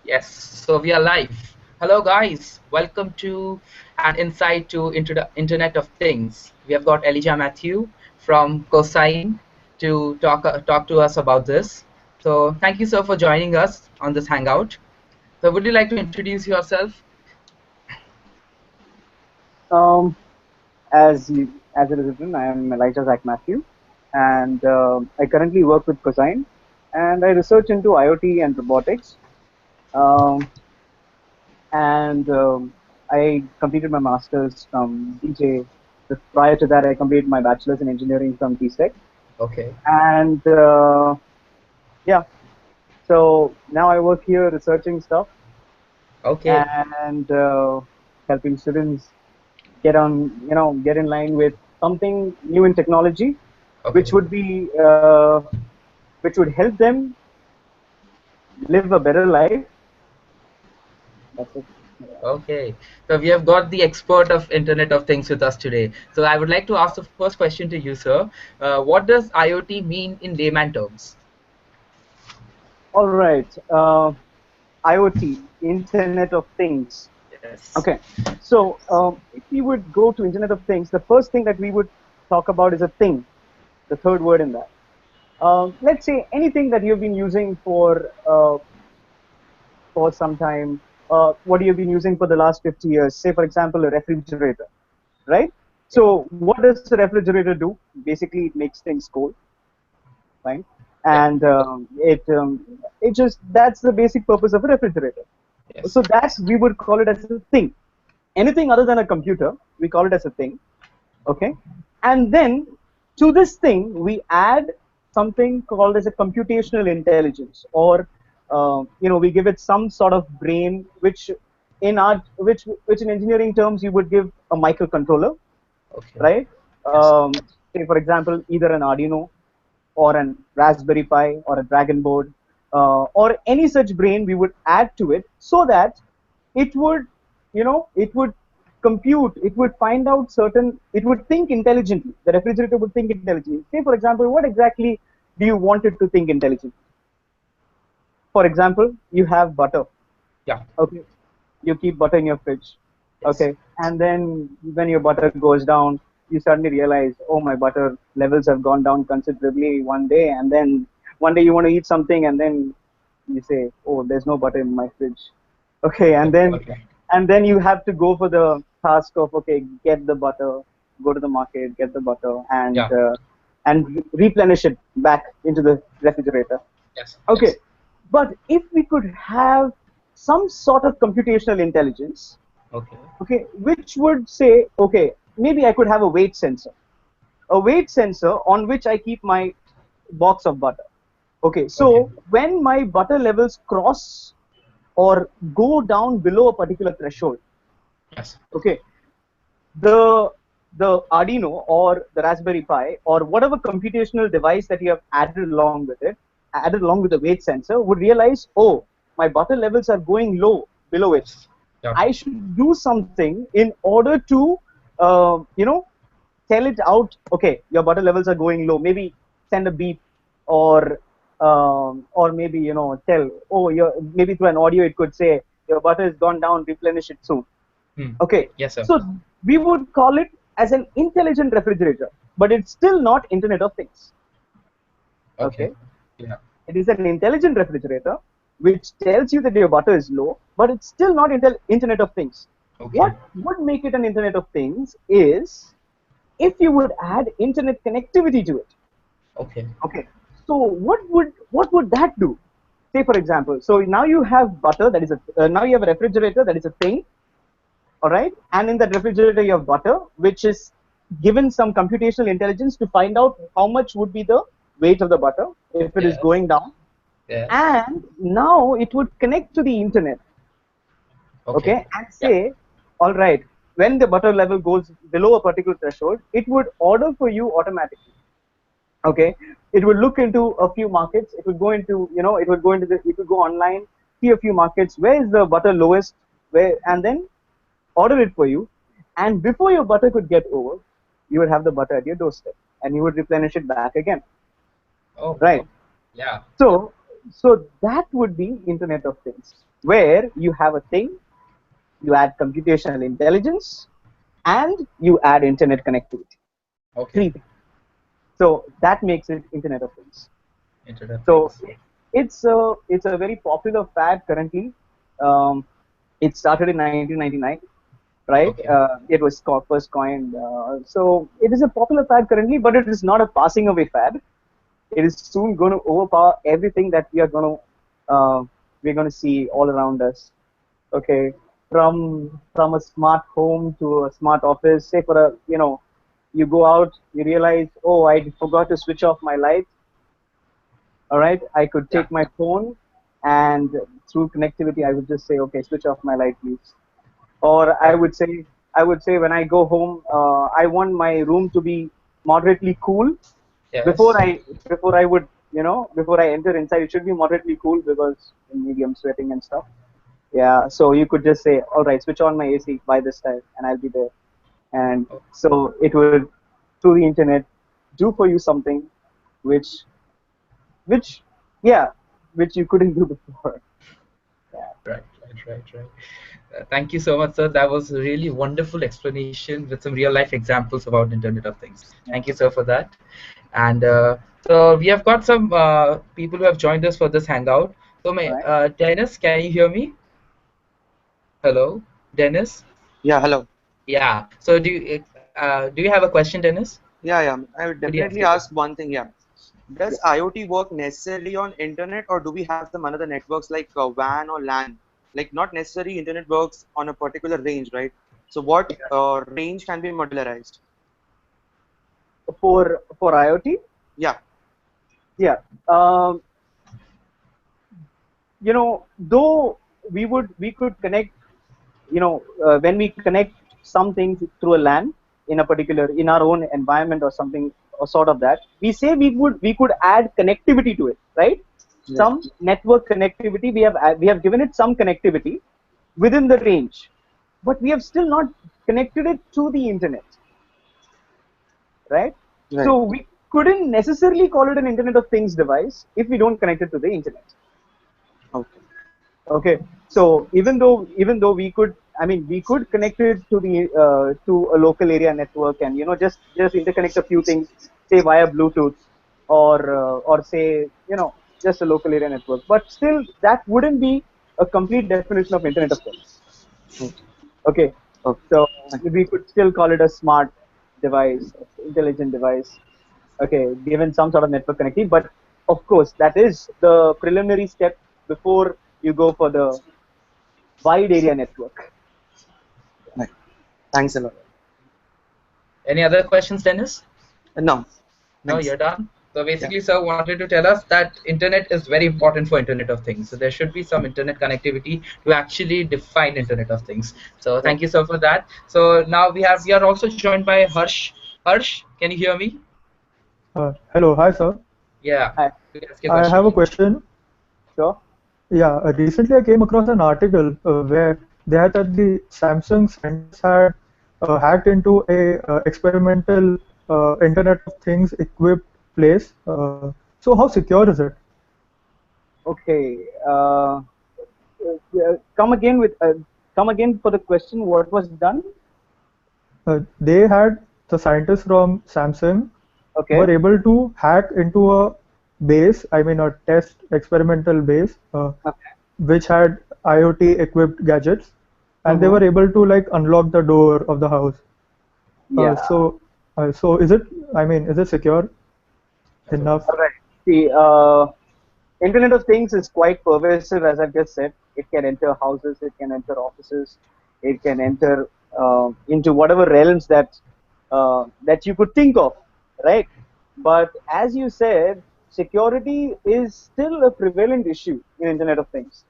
Yes, so we are live. Hello, guys. Welcome to an insight into the Internet of Things. We have got Elijah Mathew from Cosine to talk to us about this. So, thank you, sir, for joining us on this hangout. So, would you like to introduce yourself? Um, as it is written, I am Elijah Mathew, and I currently work with Cosine, and I research into IoT and robotics. Um, and I completed my master's from DJ. Prior to that, I completed my bachelor's in engineering from TSEC, Okay. and yeah, so now I work here researching stuff Okay. and helping students get in line with something new in technology, which Okay. would be, which would help them live a better life. That's it. Okay. So, we have got the expert of Internet of Things with us today. So, I would like to ask the first question to you, sir. What does IoT mean in layman terms? All right. IoT, Internet of Things. Yes. Okay. So if we would go to Internet of Things, the first thing that we would talk about is a thing, the third word in that. Let's say anything that you've been using for some time. What you've been using for the last 50 years. Say, for example, a refrigerator, right? Yeah. So what does a refrigerator do? Basically, it makes things cold, right? Yeah. And it just that's the basic purpose of a refrigerator. Yes. So that we would call it as a thing. Anything other than a computer, we call it as a thing. Okay, and then to this thing we add something called as a computational intelligence, or we give it some sort of brain, which which in engineering terms you would give a microcontroller, Okay. right? Yes. Say for example, either an Arduino or an Raspberry Pi or a Dragon board, or any such brain we would add to it, so that it would, it would compute, it would find out it would think intelligently. The refrigerator would think intelligently. Say, for example, what exactly do you want it to think intelligently? For example, you have butter. Yeah. Okay, you keep butter in your fridge. Yes. Okay, and then when your butter goes down, you suddenly realize, oh, my butter levels have gone down considerably one day, and then one day you want to eat something, and then you say, oh, there's no butter in my fridge. Okay, Okay. and then you have to go for the task of, okay, get the butter, go to the market, get the butter, Yeah. and replenish it back into the refrigerator. Yes. Okay, Yes. but if we could have some sort of computational intelligence, Okay. okay, which would say, okay, maybe I could have a weight sensor on which I keep my box of butter. Okay, Okay. so when my butter levels cross or go down below a particular threshold, Yes. okay, the the Arduino or the Raspberry Pi or whatever computational device that you have added along with the weight sensor, would realize, oh, my butter levels are going low below it. Yes. Yeah. I should do something in order to, uh, you know, tell it out. Okay, your butter levels are going low. Maybe send a beep, or maybe tell. Oh, your maybe through an audio it could say your butter has gone down. Replenish it soon. Hmm. Okay, Yes, sir. so we would call it as an intelligent refrigerator, but it's still not Internet of Things. Okay. Okay, Yeah. it is an intelligent refrigerator which tells you that your butter is low, but it's still not Internet of Things. Okay. What would make it an Internet of Things is if you would add internet connectivity to it. Okay. Okay, so what would that do? Say for example, so now you have butter, that is a now you have a refrigerator, that is a thing, all right, and in that refrigerator you have butter, which is given some computational intelligence to find out how much would be the weight of the butter if it is Yes. going down, Yes. and now it would connect to the internet, Okay. okay, and Yeah. say, all right, when the butter level goes below a particular threshold, it would order for you automatically. Okay, it would look into a few markets, it would go into, it would go online, see a few markets, where is the butter lowest, where, and then order it for you, and before your butter could get over, you would have the butter at your doorstep, and you would replenish it back again, Oh. right? Oh. Yeah. So so that would be Internet of Things, where you have a thing, you add computational intelligence, and you add internet connectivity. Okay. Three things. So that makes it Internet of Things. Internet of So Things. it's a very popular fad currently. Um, it started in 1999, right? Okay. It was first coined. So it is a popular fad currently, but it is not a passing away fad. It is soon going to overpower everything that we're going to see all around us. Okay, from a smart home to a smart office. Say for a you go out, you realize, oh, I forgot to switch off my light. All right, I could Yeah. take my phone, and through connectivity, I would just say, okay, switch off my light, please. Or That. I would say when I go home, I want my room to be moderately cool. Yes. Before I would, before I enter inside, it should be moderately cool because maybe I'm sweating and stuff. Yeah, so you could just say, all right, switch on my AC by this time, and I'll be there. And Oh, so it would, through the internet, do for you something which, which, yeah, which you couldn't do before. Yeah, right. Right. Right. Right. Thank you so much, sir. That was a really wonderful explanation with some real life examples about Internet of Things. yeah, Thank you, sir, for that. And so we have got some people who have joined us for this hangout. So, all may right. Dennis, can you hear me? Hello, Dennis. Yeah, hello. Yeah. So do you have a question, Dennis? Yeah. I would Could you ask definitely your ask question? one thing. Yeah. Yeah. Does IoT work necessarily on internet, or do we have some another networks like WAN or LAN? Like not necessarily internet works on a particular range, right? So what range can be modularized? For IoT, Yeah. yeah. Um, though we could connect, when we connect some things through a LAN in a particular in our own environment or something or sort of that, we could add connectivity to it, right? Right. Some network connectivity, we have given it some connectivity within the range, but we have still not connected it to the internet, right? So Right. we couldn't necessarily call it an Internet of Things device if we don't connect it to the internet. Okay. Okay, so even though we could, I mean, we could connect it to a local area network, and just interconnect a few things, say via Bluetooth, or say just a local area network. But still, that wouldn't be a complete definition of Internet of Things. Okay. Okay, Okay. so Thank we could still call it a smart device, intelligent device. Okay, given some sort of network connectivity, but of course, that is the preliminary step before you go for the wide area network. you. Right. Thanks a lot. Any other questions, Dennis? No. No, Thanks. you're done. So Yeah. basically, sir wanted to tell us that internet is very important for Internet of Things. So there should be some internet connectivity to actually define Internet of Things. So Right. thank you, sir, for that. So now we are also joined by Harsh. Harsh, can you hear me? Hello, hi sir. Yeah. Hi. Could you ask your I question, have a please? question. Sure. Yeah, recently I came across an article where they had that the Samsung scientists had hacked into a experimental Internet of Things equipped place. So how secure is it? Okay. Come again for the question. What was done? They had the scientists from Samsung Okay. were able to hack into a base, I mean a test experimental base, Okay. which had IoT equipped gadgets, and they Mm-hmm. were able to like unlock the door of the house. Uh, Yeah. so, so is it? I mean, is it secure enough? All right. See, Internet of Things is quite pervasive, as I've just said. It can enter houses, it can enter offices, it can enter into whatever realms that you could think of, right? But as you said, security is still a prevalent issue in Internet of Things.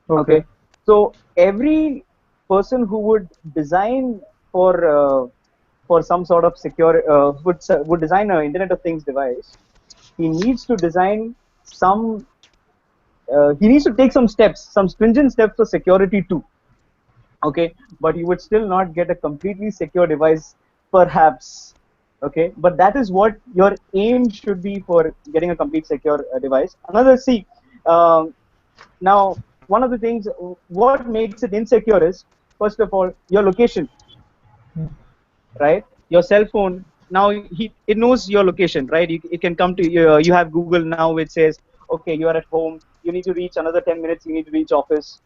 Okay, Okay, so every person who would design for for some sort of secure would design an Internet of Things device. He needs to design some he needs to take some steps, some stringent steps for security too. Okay, but you would still not get a completely secure device, perhaps. Okay, but that is what your aim should be for getting a complete secure device. Another, see, Um, Now, one of the things, what makes it insecure is, first of all, your location, Hmm. right? Your cell phone, now it knows your location, right? It can come to you. You have Google now, which says, okay, you are at home. You need to reach another 10 minutes. You need to reach office.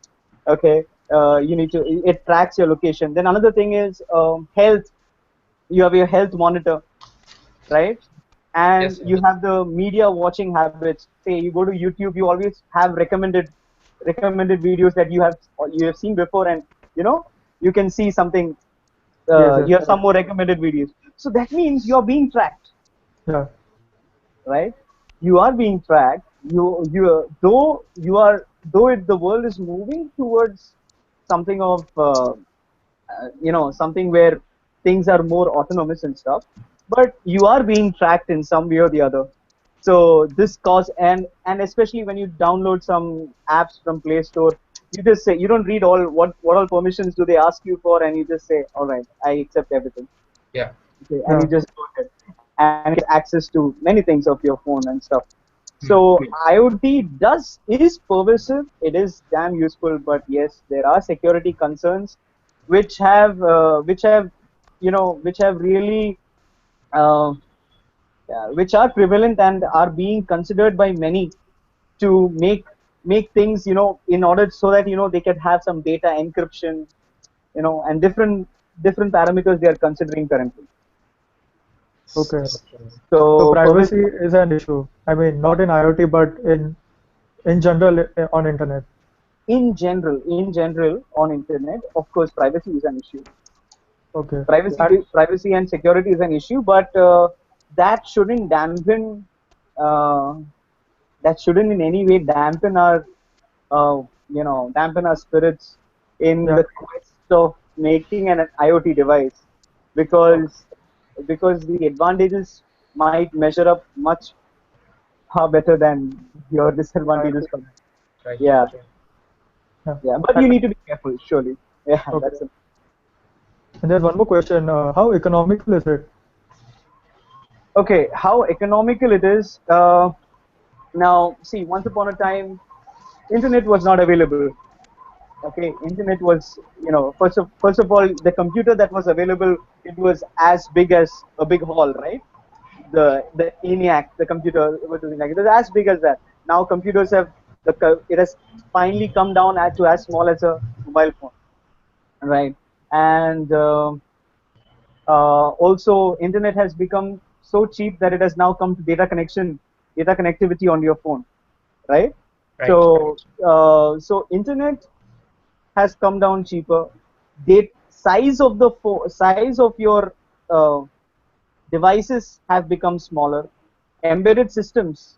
Okay. You need to, it tracks your location. Then another thing is health. You have your health monitor, right? And Yes, you have the media watching habits. Say you go to YouTube, you always have recommended videos that you have seen before, and you know you can see something. Yes, yes, You have some more recommended videos. So that means you're being tracked, yeah, right? You are being tracked. The world is moving towards something of something where things are more autonomous and stuff, but you are being tracked in some way or the other. So this cause, and especially when you download some apps from Play Store, you just say, you don't read what all permissions do they ask you for, and you just say, all right, I accept everything. yeah. Okay, and you yeah. just go ahead and you get access to many things of your phone and stuff. Hmm. So IoT is pervasive. It is damn useful, but yes, there are security concerns, which have really, uh, which are prevalent and are being considered by many to make things, in order so that they can have some data encryption, and different parameters they are considering currently. Okay. So So privacy pervasive. is an issue. I mean, not in IoT, but in general on internet. In general on internet, of course privacy is an issue. Okay. privacy And privacy and security is an issue, but that shouldn't dampen uh, that shouldn't in any way dampen our spirits in yeah, the quest of making an IoT device, okay. because the advantages might measure up much far better than your Yeah, I disadvantages agree. for that. Right. Yeah, Yeah. yeah, but you And, need to be careful, surely. Yeah, okay. that's it. And there's one more question. How economical is it? Okay, how economical it is. Now, see, once upon a time, internet was not available. Okay, internet was, first of all, the computer that was available, it was as big as a big hall, right? The ENIAC, the computer, it was as big as that. Now computers it has finally come down to as small as a mobile phone, right? And also, internet has become so cheap that it has now come to data connectivity on your phone, right? Right. So internet has come down cheaper. The size of your uh, devices have become smaller. Embedded systems,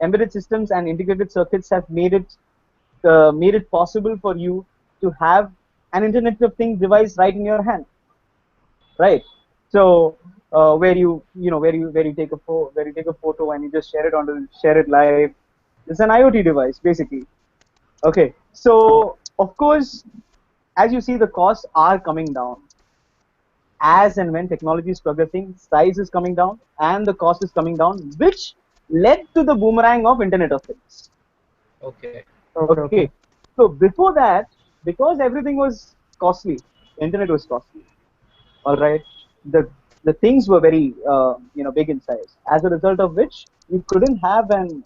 embedded systems and integrated circuits have made it possible for you to have an Internet of Things device right in your hand, right? So where you take a photo and you just share it live. It's an IoT device basically. Okay, so of course, as you see, the costs are coming down as and when technology is progressing. Size is coming down and the cost is coming down, which led to the boomerang of Internet of Things. Okay. Okay, Okay, okay. so before that, because everything was costly, internet was costly. All right, the the things were very big in size. As a result of which, you couldn't have an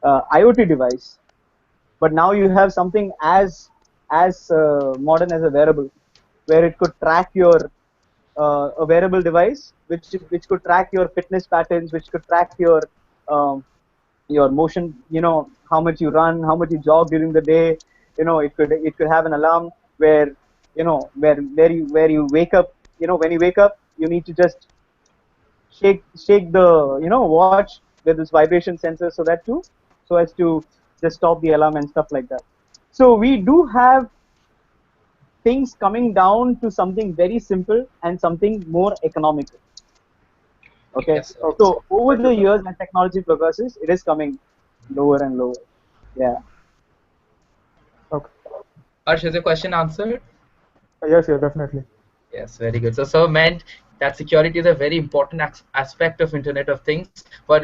IoT device. But now you have something as modern as a wearable, where it could track a wearable device, which could track your fitness patterns, which could track um, your motion. How much you run, how much you jog during the day. It could have an alarm where where you wake up. When you wake up, you need to just shake the watch with this vibration sensor, so as to just stop the alarm and stuff like that. So we do have things coming down to something very simple and something more economical. Okay, Yes, sir. Okay. so over Thank the you, sir. years as technology progresses, it is coming lower and lower. Yeah. Okay. Harsh, is your question answered? Yes, yes, definitely. Yes, very good. So meant that security is a very important aspect of Internet of Things, but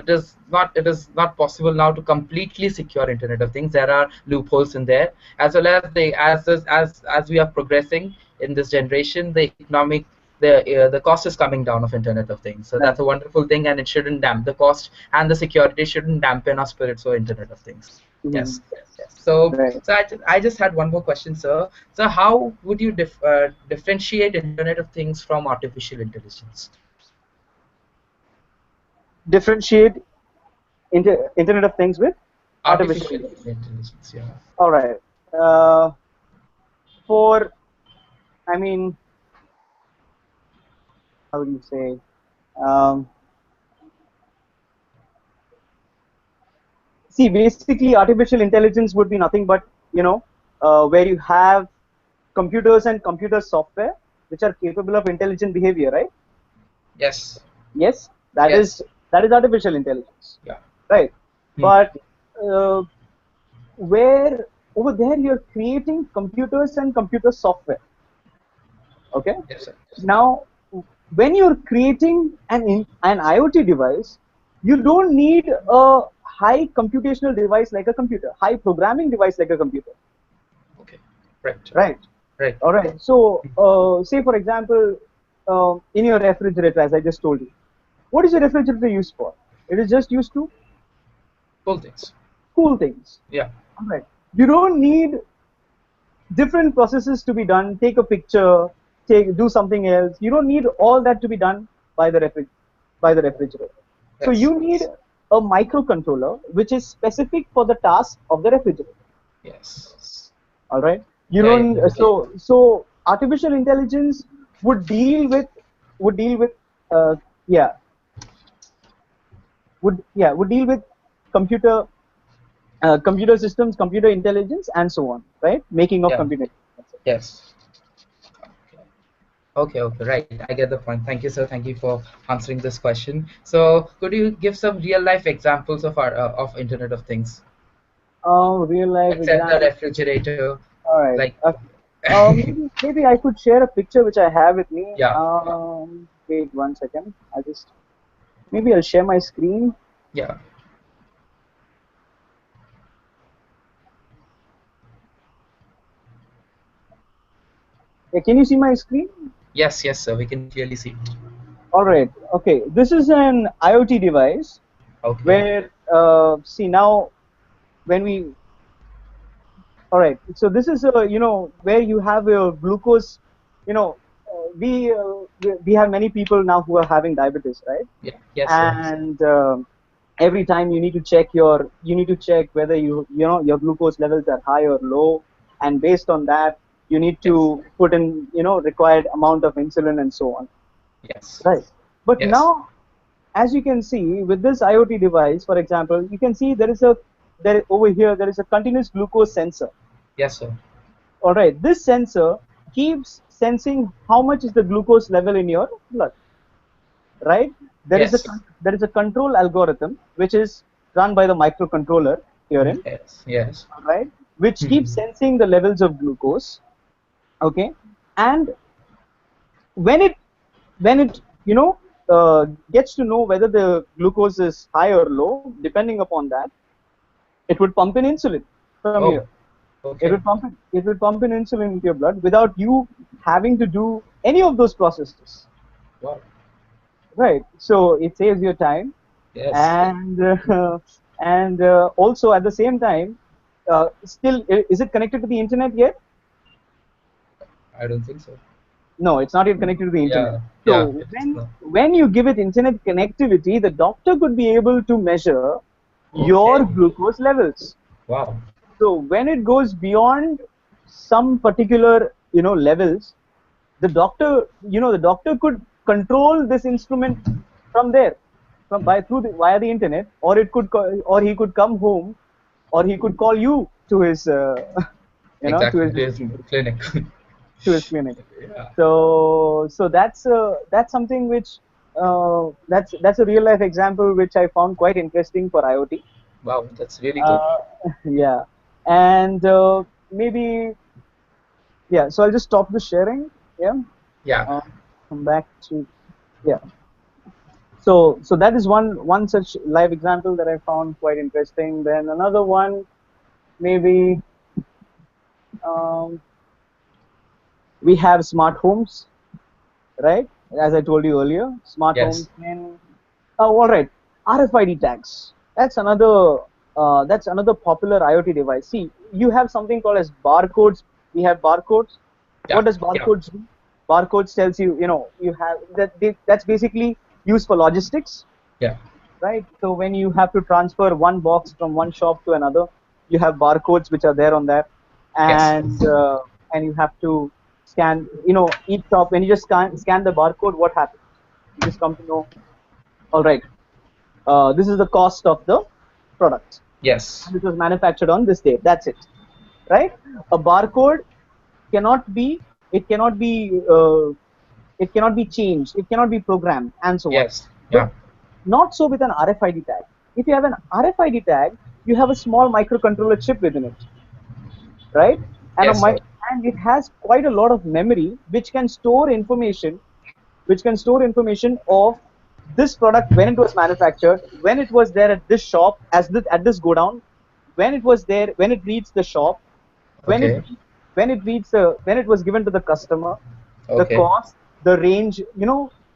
it is not possible now to completely secure Internet of Things. There are loopholes in there, as well as as we are progressing in this generation, the economic the cost is coming down of Internet of Things. So Right. that's a wonderful thing, and it shouldn't dampen the cost, and the security shouldn't dampen our spirits for Internet of Things. Mhm. Yes. Yes. So, Right. I just had one more question, sir. So, how would you differentiate Internet of Things from artificial intelligence? Differentiate Internet of Things with artificial Artificial intelligence. intelligence, yeah. All right. Uh, for, I mean, how do you say? Um, See, basically, artificial intelligence would be nothing but, you know, where you have computers and computer software which are capable of intelligent behavior, right? Yes. Yes, that Yes. is that is artificial intelligence, Yeah. right? Hmm. But uh, where over there you're creating computers and computer software, okay? Yes, sir. Now, when you're creating an IoT device, you don't need a high computational device like a computer, high programming device like a computer, Okay. Right. right? Right. All right. So, say for example, in your refrigerator, as I just told you, what is your refrigerator used for? It is just used to Cool things. cool things. Yeah. All right. You don't need different processes to be done. Take a picture, do something else. You don't need all that to be done by the refrigerator. So Yes. you need a microcontroller which is specific for the task of the refrigerator. Yes. All right. You Yeah. Yeah. don't. So artificial intelligence would deal with would deal with uh, yeah would deal with computer computer systems, computer intelligence, and so on. Right. Making of Yeah. computer. Yes. Okay, okay, right. I get the point. Thank you, sir. Thank you for answering this question. So, could you give some real life examples of our of Internet of Things, Real life except the example. refrigerator? All right. Like, Maybe I could share a picture which I have with me. yeah, Wait 1 second. Maybe I'll share my screen. yeah. Can you see my screen? Yes, yes, sir. We can clearly see it. All right. Okay. This is an IoT device Okay. where see now when we all right. So this is where you have your glucose. You know, we have many people now who are having diabetes, right? Yeah. Yes, sir. And every time you need to check whether your glucose levels are high or low, and based on that you need Yes. to put in required amount of insulin and so on, Yes. right? But Yes. now, as you can see with this IoT device, for example, you can see there over here there is a continuous glucose sensor. Yes, sir. All right, this sensor keeps sensing how much is the glucose level in your blood, right? Yes. There is a control algorithm which is run by the microcontroller herein, Yes. Yes. right? Which Hmm. keeps sensing the levels of glucose, okay? And when it when it gets to know whether the glucose is high or low, depending upon that, it would pump in insulin from Oh. here. Okay. It will pump in insulin into your blood without you having to do any of those processes, Wow. right? So it saves your time, Yes. and also at the same time, still, is it connected to the internet yet? I don't think so. No, it's not yet connected to the internet. Yeah. Yeah. So It's no. when you give it internet connectivity, the doctor could be able to measure your Okay. glucose levels. Wow. So when it goes beyond some particular levels, the doctor could control this instrument from there, via the internet, or or he could come home, or he could call you to his to Exactly. his It is clinic. clinic. Yeah. So that's something which that's a real life example which I found quite interesting for IoT. Wow. That's really good. Uh, yeah, and maybe yeah. So I'll just stop the sharing. Yeah. Yeah. Uh, come back to, yeah. So that is one such live example that I found quite interesting. Then another one, maybe, um, we have smart homes, right? As I told you earlier, smart Yes. homes in. Oh, all right. RFID tags. That's another popular IoT device. See, you have something called as barcodes. We have barcodes. What Yeah. does Yeah. barcodes do? Barcodes tells you, you have that's basically used for logistics, Yeah. right? So when you have to transfer one box from one shop to another, you have barcodes which are there on that, Yes. and you have to scan. Each shop, when you just scan the barcode, what happens? You just come to know. All right, this is the cost of the product, Yes. and it was manufactured on this date. That's it, right? A barcode cannot be. It cannot be. It cannot be changed. It cannot be programmed, and so on. Yes. But Yeah. not so with an RFID tag. If you have an RFID tag, you have a small microcontroller chip within it, right? And Yes, sir. and it has quite a lot of memory, which can store information of this product, when it was manufactured, when it was there at this shop, at this go down, when it was there, when it reached the shop, when it Okay. when it was given to the customer, the Okay. cost, the range.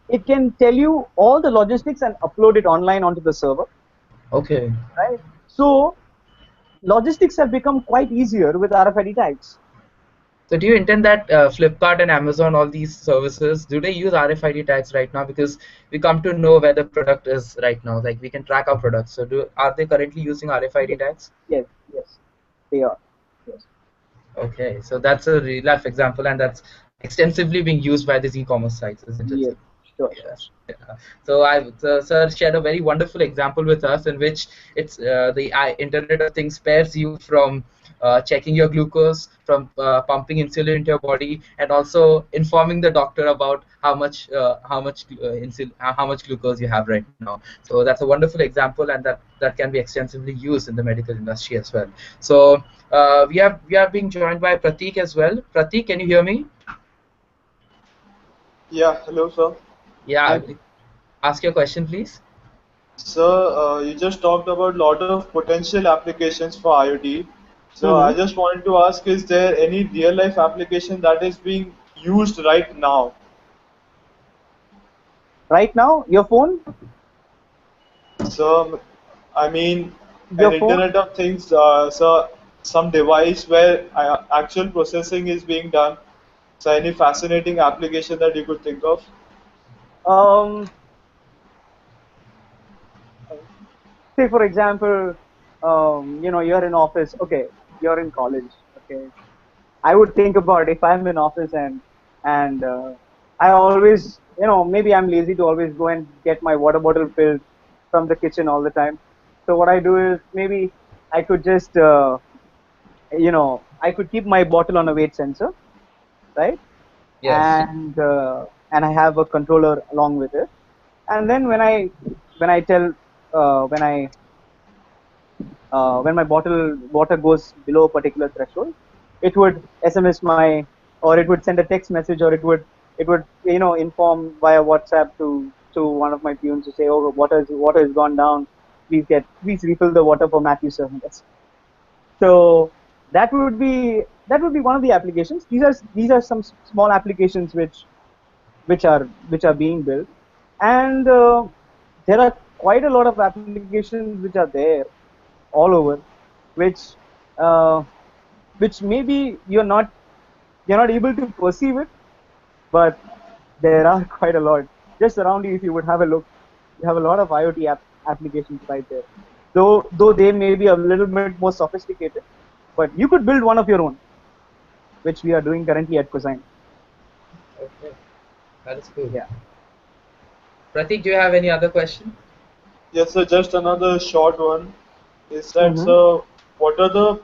It can tell you all the logistics and upload it online onto the server, Okay. right? So logistics have become quite easier with RFID tags. So do you intend that Flipkart and Amazon, all these services, do they use RFID tags right now? Because we come to know where the product is right now. Like we can track our products. So are they currently using RFID Yes, tags? yes, yes, they are. Yes, Okay, so that's a real life example, and that's extensively being used by these e-commerce sites, isn't it, sir? yes, sure, sure. Yes. Yeah. So sir shared a very wonderful example with us in which it's the Internet of Things spares you from checking your glucose, from pumping insulin into your body, and also informing the doctor about how much glucose you have right now. So that's a wonderful example, and that can be extensively used in the medical industry as well. So we are being joined by Pratik as well. Pratik, can you hear me? Yeah, hello, sir. Yeah, I ask your question, please. Sir, you just talked about a lot of potential applications for IoT. So I hmm just wanted to ask, is there any real life application that is being used right now? Right now, your phone, So, I mean, an your phone. Internet of Things, so some device where actual processing is being done. So any fascinating application that you could think of? Um, Say for example, you're in office. Okay, you're in college. Okay, I would think about if I'm in office, and I always, maybe I'm lazy to always go and get my water bottle filled from the kitchen all the time. So what I do is, maybe I could just, I could keep my bottle on a weight sensor, right? Yes. And I have a controller along with it. And then when I tell when my bottle water goes below a particular threshold, it would SMS or it would send a text message, or it would inform via WhatsApp to one of my peons to say, oh, water has gone down. Please refill the water for Matthew service. So that would be one of the applications. These are some small applications which are being built, and there are quite a lot of applications which are there all over, which uh, which maybe you're not able to perceive it, but there are quite a lot just around you. If you would have a look, you have a lot of IoT applications right there. Though they may be a little bit more sophisticated, but you could build one of your own, which we are doing currently at Cosine. Okay, that is cool. Yeah. Pratik, do you have any other question? Yes, sir. Just another short one. Is that, hmm sir, what are the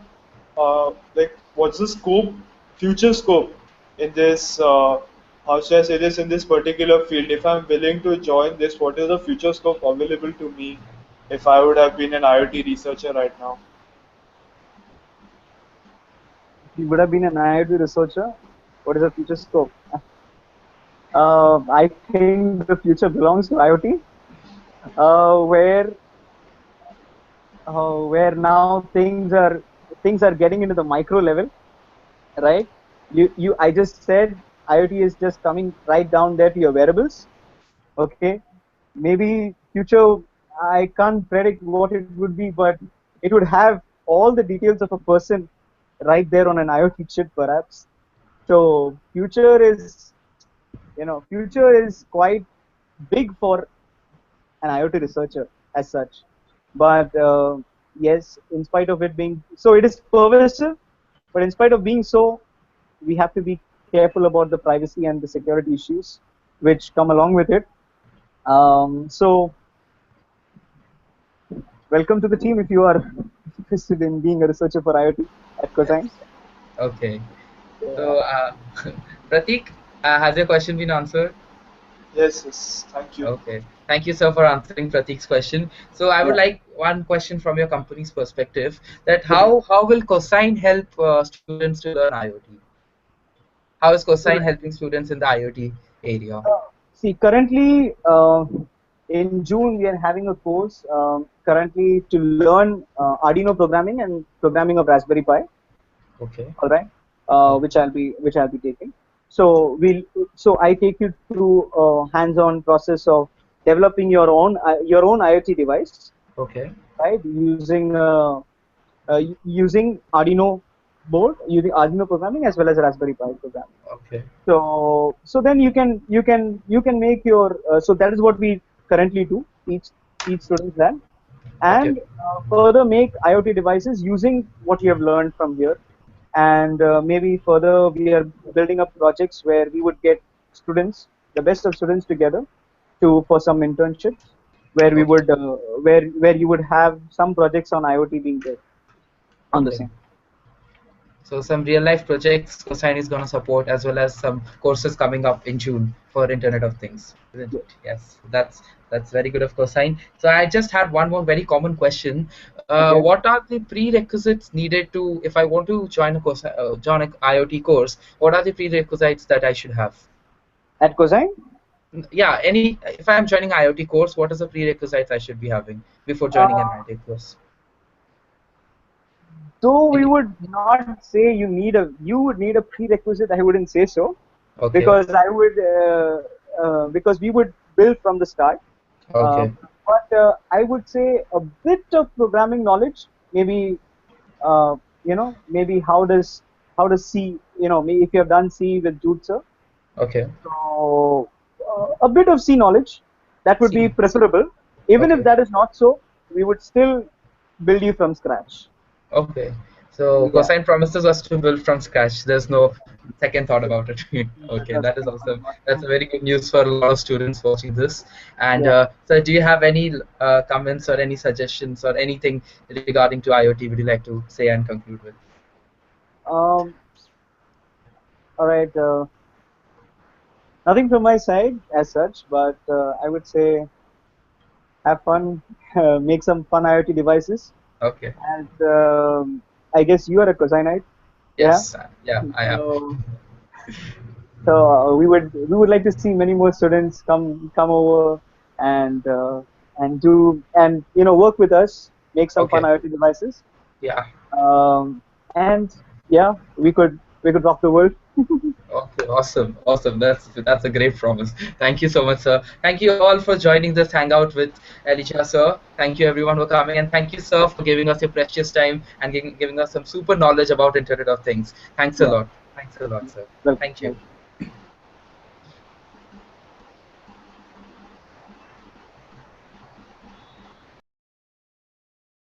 what's the scope, future scope in this? How should I say this, in this particular field? If I'm willing to join this, what is the future scope available to me if I would have been an IoT researcher right now? If you would have been an IIT researcher, what is the future scope? I think the future belongs to IoT, uh, where where now things are getting into the micro level, right? I just said IoT is just coming right down there to your wearables. Okay, maybe future I can't predict what it would be, but it would have all the details of a person right there on an IoT chip, perhaps. So future is quite big for an IoT researcher as such. But yes, in spite of it being so, it is pervasive. But in spite of being so, we have to be careful about the privacy and the security issues which come along with it. So welcome to the team if you are interested in being a researcher for IoT at Cosine. Okay. Yeah, So, Pratik, has your question been answered? Yes, yes. Thank you. Okay. Thank you, sir, for answering Pratik's question. So, I would yeah, like one question from your company's perspective, that okay. how will Cosine help students to learn IoT? How is Cosine Right. helping students in the IoT area? See, currently in June we are having a course currently to learn Arduino programming and programming of Raspberry Pi. Okay. All right, Okay. which I'll be taking. So I take you through a hands-on process of developing your own IoT device, Okay. right? Using Arduino board, using Arduino programming as well as Raspberry Pi programming. Okay. So then you can make your so that is what we currently do, teach students that, Okay. and further make IoT devices using what you have learned from here. And maybe further we are building up projects where we would get students, the best of students together to for some internships where we Okay. would where you would have some projects on IoT being there on the Okay. same. So some real life projects Cosine is going to support, as well as some courses coming up in June for Internet of Things, isn't Yes. it? Yes, that's very good of Cosine. So I just had one more very common question. Okay. What are the prerequisites needed to, if I want to join an IoT course? What are the prerequisites that I should have? At Cosine, Yeah, any if I am joining IoT course, what is the prerequisites I should be having before joining an uh, IoT course? though we Any, would not say you would need a prerequisite, I wouldn't say so, okay, because because we would build from the start. Uh, okay, but I would say a bit of programming knowledge, maybe maybe how does C, if you have done C with Jude sir, okay. so a bit of C knowledge, that would be See, preferable. Even if okay. that is not so, we would still build you from scratch. Okay, so Yeah. Cosine promises us to build from scratch. There's no second thought about it. There's Okay, no that is second thought awesome. about That's a very good news for a lot of students watching this. And Yeah. so, do you have any comments or any suggestions or anything regarding to IoT would you like to say and conclude with? Um, all right. Nothing from my side as such, but I would say have fun, make some fun IoT devices. Okay. And I guess you are a cosinite, yeah. Yes. Yeah, I am. So, so we would like to see many more students come over and work with us, make some fun Okay. IoT devices. Yeah. And yeah, we could rock the world. Okay, awesome, awesome. That's a great promise. Thank you so much, sir. Thank you all for joining this hangout with Elijah, sir. Thank you everyone for coming, and thank you, sir, for giving us your precious time and giving us some super knowledge about Internet of Things. Thanks a Yeah, lot. Thanks a lot, sir. welcome, Thank you. welcome.